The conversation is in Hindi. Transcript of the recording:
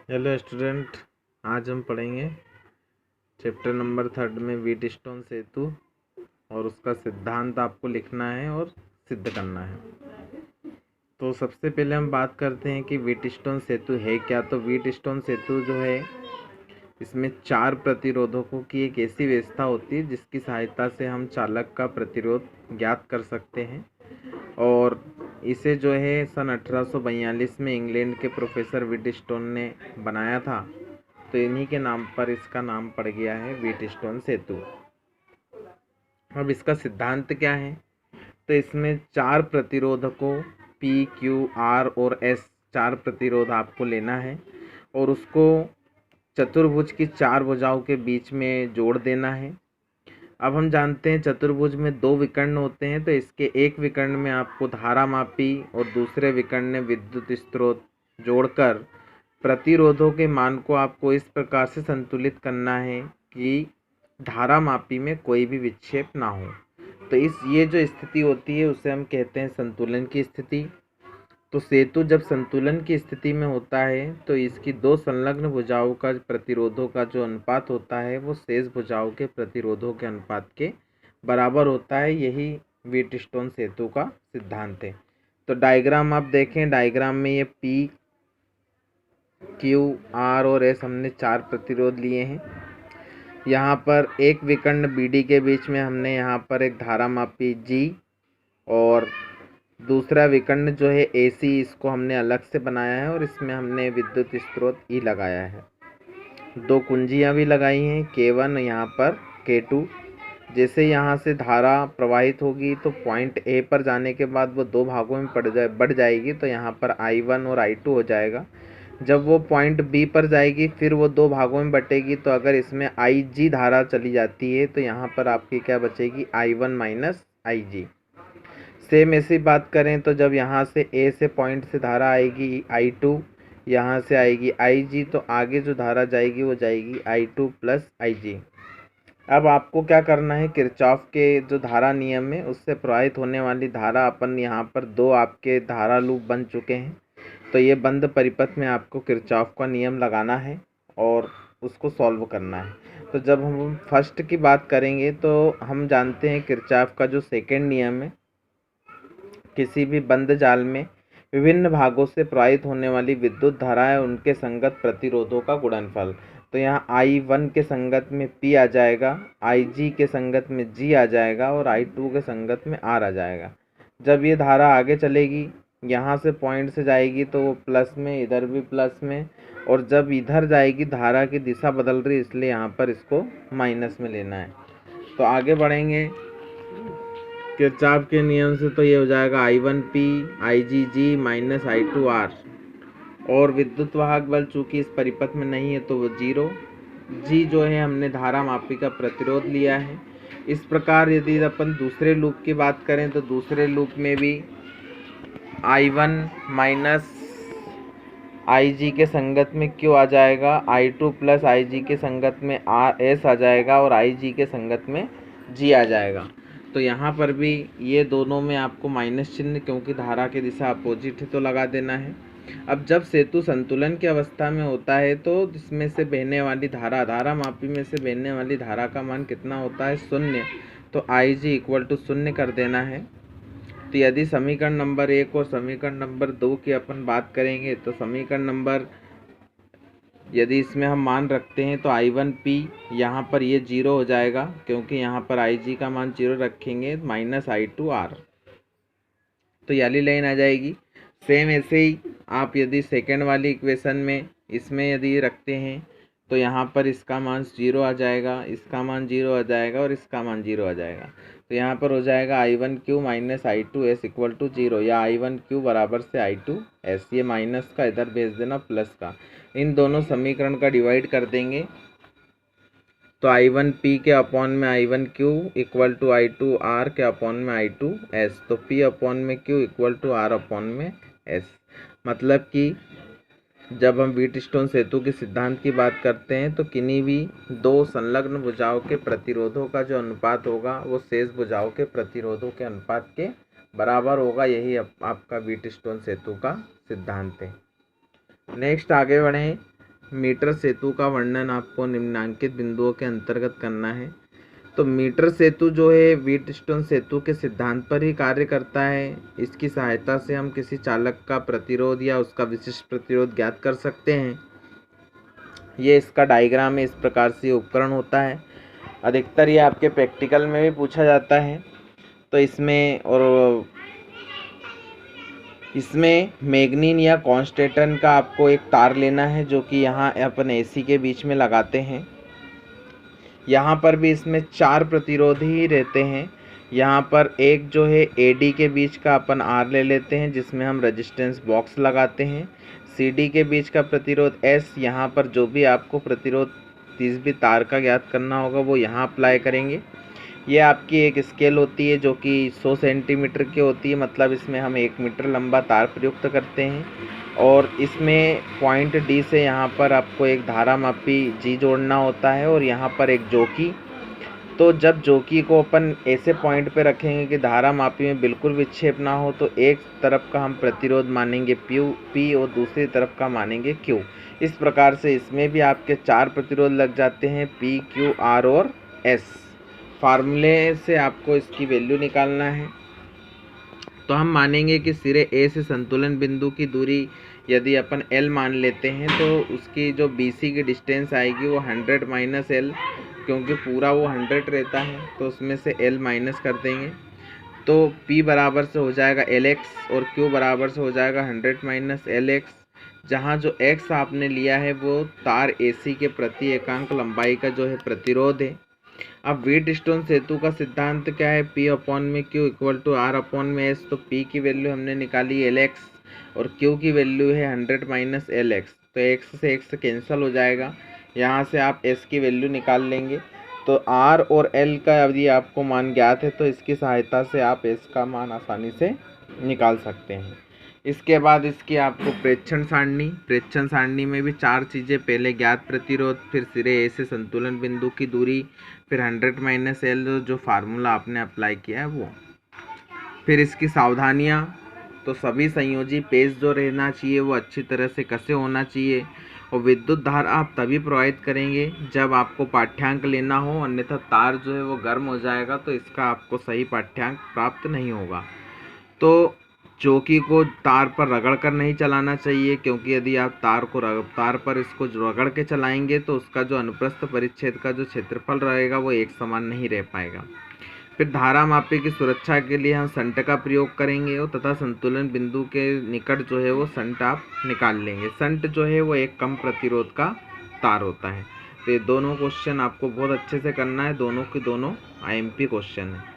हेलो स्टूडेंट, आज हम पढ़ेंगे चैप्टर नंबर 3 में व्हीटस्टोन सेतु और उसका सिद्धांत आपको लिखना है और सिद्ध करना है। तो सबसे पहले हम बात करते हैं कि व्हीटस्टोन सेतु है क्या। तो व्हीटस्टोन सेतु जो है, इसमें 4 प्रतिरोधकों की एक ऐसी व्यवस्था होती है जिसकी सहायता से हम चालक का प्रतिरोध ज्ञात कर सकते हैं। और इसे जो है सन 1842 में इंग्लैंड के प्रोफेसर व्हीटस्टोन ने बनाया था। तो इन्हीं के नाम पर इसका नाम पड़ गया है व्हीटस्टोन सेतु। अब इसका सिद्धांत क्या है। तो इसमें 4 प्रतिरोधकों P, Q, R और S 4 प्रतिरोध आपको लेना है और उसको चतुर्भुज की 4 भुजाओं के बीच में जोड़ देना है। अब हम जानते हैं चतुर्भुज में 2 विकर्ण होते हैं, तो इसके एक विकर्ण में आपको धारामापी और दूसरे विकर्ण में विद्युत स्रोत जोड़कर प्रतिरोधों के मान को आपको इस प्रकार से संतुलित करना है कि धारामापी में कोई भी विक्षेप ना हो। तो ये जो स्थिति होती है उसे हम कहते हैं संतुलन की स्थिति। तो सेतु जब संतुलन की स्थिति में होता है तो इसकी 2 संलग्न भुजाओं का प्रतिरोधों का जो अनुपात होता है वो शेष भुजाओं के प्रतिरोधों के अनुपात के बराबर होता है। यही व्हीटस्टोन सेतु का सिद्धांत है। तो डायग्राम आप देखें, डायग्राम में ये P, Q, R और S हमने 4 प्रतिरोध लिए हैं। यहाँ पर एक विकर्ण BD के बीच में हमने यहाँ पर एक धारामापी G और दूसरा विकर्ण जो है AC, इसको हमने अलग से बनाया है और इसमें हमने विद्युत स्रोत E लगाया है। 2 कुंजियाँ भी लगाई हैं, K1 यहाँ पर K2। जैसे यहाँ से धारा प्रवाहित होगी तो पॉइंट A पर जाने के बाद वो 2 भागों में बढ़ जाएगी। तो यहाँ पर I1 और I2 हो जाएगा। जब वो पॉइंट B पर जाएगी फिर वो 2 भागों में बटेगी। तो अगर इसमें IG धारा चली जाती है तो यहाँ पर आपकी क्या बचेगी, I1 माइनस IG। सेम ऐसी बात करें तो जब यहाँ से A से पॉइंट से धारा आएगी I2, यहाँ से आएगी IG, तो आगे जो धारा जाएगी वो जाएगी I2 प्लस IG। अब आपको क्या करना है, किरचॉफ के जो धारा नियम है उससे प्रवाहित होने वाली धारा, अपन यहाँ पर 2 आपके धारा लूप बन चुके हैं। तो ये बंद परिपथ में आपको किरचॉफ का नियम लगाना है और उसको सॉल्व करना है। तो जब हम फर्स्ट की बात करेंगे तो हम जानते हैं किरचॉफ का जो सेकंड नियम है, किसी भी बंद जाल में विभिन्न भागों से प्रवाहित होने वाली विद्युत धाराएं उनके संगत प्रतिरोधों का गुणनफल। तो यहाँ I1 के संगत में P आ जाएगा, IG के संगत में G आ जाएगा और I2 के संगत में R आ जाएगा। जब ये धारा आगे चलेगी, यहाँ से पॉइंट से जाएगी तो वो प्लस में, इधर भी प्लस में, और जब इधर जाएगी धारा की दिशा बदल रही, इसलिए यहाँ पर इसको माइनस में लेना है। तो आगे बढ़ेंगे किरचॉफ के नियम से, तो ये हो जाएगा I1P IgG माइनस I2R। और विद्युत वाहक बल चूंकि इस परिपथ में नहीं है तो वो 0। G जो है हमने धारा मापी का प्रतिरोध लिया है। इस प्रकार यदि अपन दूसरे लूप की बात करें तो दूसरे लूप में भी I1 माइनस IG के संगत में Q आ जाएगा, I2 प्लस IG के संगत में S आ जाएगा और IG के संगत में G आ जाएगा। तो यहाँ पर भी ये दोनों में आपको माइनस चिन्ह, क्योंकि धारा की दिशा अपोजिट है, तो लगा देना है। अब जब सेतु संतुलन की अवस्था में होता है तो इसमें से बहने वाली धारा मापी में से बहने वाली धारा का मान कितना होता है, 0। तो IG इक्वल टू 0 कर देना है। तो यदि समीकरण नंबर 1 और समीकरण नंबर 2 की अपन बात करेंगे तो समीकरण नंबर, यदि इसमें हम मान रखते हैं तो I1P यहाँ पर ये 0 हो जाएगा, क्योंकि यहाँ पर IG का मान 0 रखेंगे, माइनस I2R। तो ये वाली लाइन आ जाएगी। सेम ऐसे ही आप यदि सेकेंड वाली इक्वेशन में इसमें यदि रखते हैं तो यहाँ पर इसका मान 0 आ जाएगा, इसका मान 0 आ जाएगा और इसका मान 0 आ जाएगा। तो यहाँ पर हो जाएगा I1Q minus I2S equal to 0, या I1Q बराबर से I2S। ये माइनस का इधर भेज देना प्लस का, इन दोनों समीकरण का डिवाइड कर देंगे। तो I1P के अपॉन में I1Q इक्वल टू I2R के अपॉन में I2S। तो P अपॉन में Q equal to R upon में S। मतलब कि जब हम व्हीटस्टोन सेतु के सिद्धांत की बात करते हैं तो किन्हीं भी 2 संलग्न भुजाओं के प्रतिरोधों का जो अनुपात होगा वो शेष भुजाओं के प्रतिरोधों के अनुपात के बराबर होगा। यही आपका व्हीटस्टोन सेतु का सिद्धांत है। नेक्स्ट आगे बढ़ें मीटर सेतु का वर्णन आपको निम्नांकित बिंदुओं के अंतर्गत करना है। तो मीटर सेतु जो है व्हीटस्टोन सेतु के सिद्धांत पर ही कार्य करता है। इसकी सहायता से हम किसी चालक का प्रतिरोध या उसका विशिष्ट प्रतिरोध ज्ञात कर सकते हैं। ये इसका डायग्राम है, इस प्रकार से उपकरण होता है। अधिकतर ये आपके प्रैक्टिकल में भी पूछा जाता है। तो इसमें मैग्नीन या कॉन्स्टेंटन का आपको एक तार लेना है, जो कि यहाँ अपन एसी के बीच में लगाते हैं। यहाँ पर भी इसमें 4 प्रतिरोध ही रहते हैं। यहाँ पर एक जो है एडी के बीच का अपन आर ले लेते हैं, जिसमें हम रेजिस्टेंस बॉक्स लगाते हैं। सीडी के बीच का प्रतिरोध एस, यहाँ पर जो भी आपको प्रतिरोध जिस भी तार का ज्ञात करना होगा वो यहाँ अप्लाई करेंगे। ये आपकी एक स्केल होती है जो कि 100 सेंटीमीटर की होती है, मतलब इसमें हम 1 मीटर लंबा तार प्रयुक्त करते हैं। और इसमें पॉइंट डी से यहाँ पर आपको एक धारा मापी जी जोड़ना होता है और यहाँ पर एक जोकी। तो जब जोकी को अपन ऐसे पॉइंट पे रखेंगे कि धारा मापी में बिल्कुल विक्षेप ना हो, तो एक तरफ का हम प्रतिरोध मानेंगे पी और दूसरी तरफ का मानेंगे क्यू। इस प्रकार से इसमें भी आपके 4 प्रतिरोध लग जाते हैं, पी, क्यू, आर और एस। फार्मूले से आपको इसकी वैल्यू निकालना है। तो हम मानेंगे कि सिरे ए से संतुलन बिंदु की दूरी यदि अपन L मान लेते हैं, तो उसकी जो BC की डिस्टेंस आएगी वो 100 माइनस L, क्योंकि पूरा वो 100 रहता है तो उसमें से L माइनस कर देंगे। तो P बराबर से हो जाएगा LX और Q बराबर से हो जाएगा 100 माइनस LX, जहाँ जो X आपने लिया है वो तार AC के प्रति एकांक लंबाई का जो है प्रतिरोध है। अब व्हीटस्टोन सेतु का सिद्धांत क्या है, P अपॉन में Q equal to R upon में S। तो P की वैल्यू हमने निकाली LX और Q की वैल्यू है 100 माइनस LX। तो X से X कैंसिल हो जाएगा, यहाँ से आप S की वैल्यू निकाल लेंगे। तो R और L का यदि आपको मान ज्ञात है तो इसकी सहायता से आप S का मान आसानी से निकाल सकते हैं। इसके बाद इसकी आपको प्रेक्षण सारणी में भी 4 चीज़ें, पहले ज्ञात प्रतिरोध, फिर सिरे ए से संतुलन बिंदु की दूरी, फिर 100 माइनस एल जो फार्मूला आपने अप्लाई किया है वो। फिर इसकी सावधानियाँ, तो सभी संयोजी पेज जो रहना चाहिए वो अच्छी तरह से कसे होना चाहिए। और विद्युत धारा आप तभी प्रवाहित करेंगे जब आपको पाठ्यांक लेना हो, अन्यथा तार जो है वो गर्म हो जाएगा तो इसका आपको सही पाठ्यांक प्राप्त नहीं होगा। तो चौकी को तार पर रगड़ कर नहीं चलाना चाहिए, क्योंकि यदि आप तार पर इसको रगड़ के चलाएंगे तो उसका जो अनुप्रस्थ परिच्छेद का जो क्षेत्रफल रहेगा वो एक समान नहीं रह पाएगा। फिर धारा मापी की सुरक्षा के लिए हम संट का प्रयोग करेंगे और तथा संतुलन बिंदु के निकट जो है वो संट आप निकाल लेंगे। संट जो है वो एक कम प्रतिरोध का तार होता है। तो ये दोनों क्वेश्चन आपको बहुत अच्छे से करना है, दोनों के दोनों IMP क्वेश्चन है।